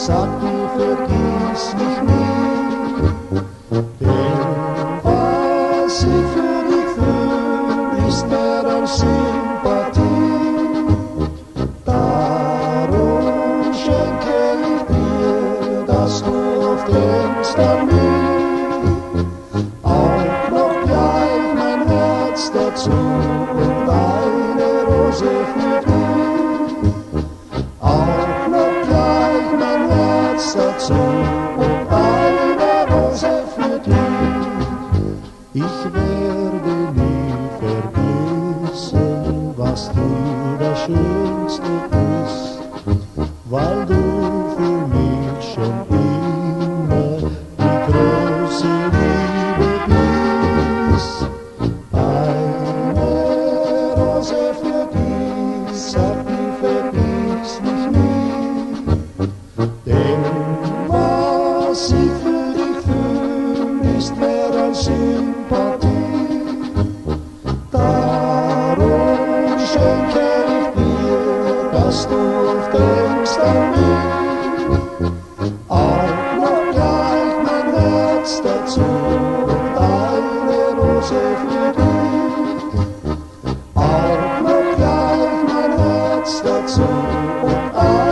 sag du vergiss mich nie, denn was ich für dich fühl, ist mehr als Sympathie. Darum schenke ich dir, dass du oft denkst an mich, auch noch gleich mein Herz dazu und eine Rose für dich, auch noch gleich mein Herz dazu und eine Rose für dich. Ich werde nie vergessen, was dir das Schönste ist, weil du für mich schon immer die große Liebe bist. Eine Rose für dich, sag du vergiss mich nie, denn was ich für dich fühl, ist mehr als Sympathie. Darum schenke ich dir, dass du oft denkst an mich, auch noch gleich mein Herz dazu und eine Rose für dich, auch noch gleich mein Herz dazu und eine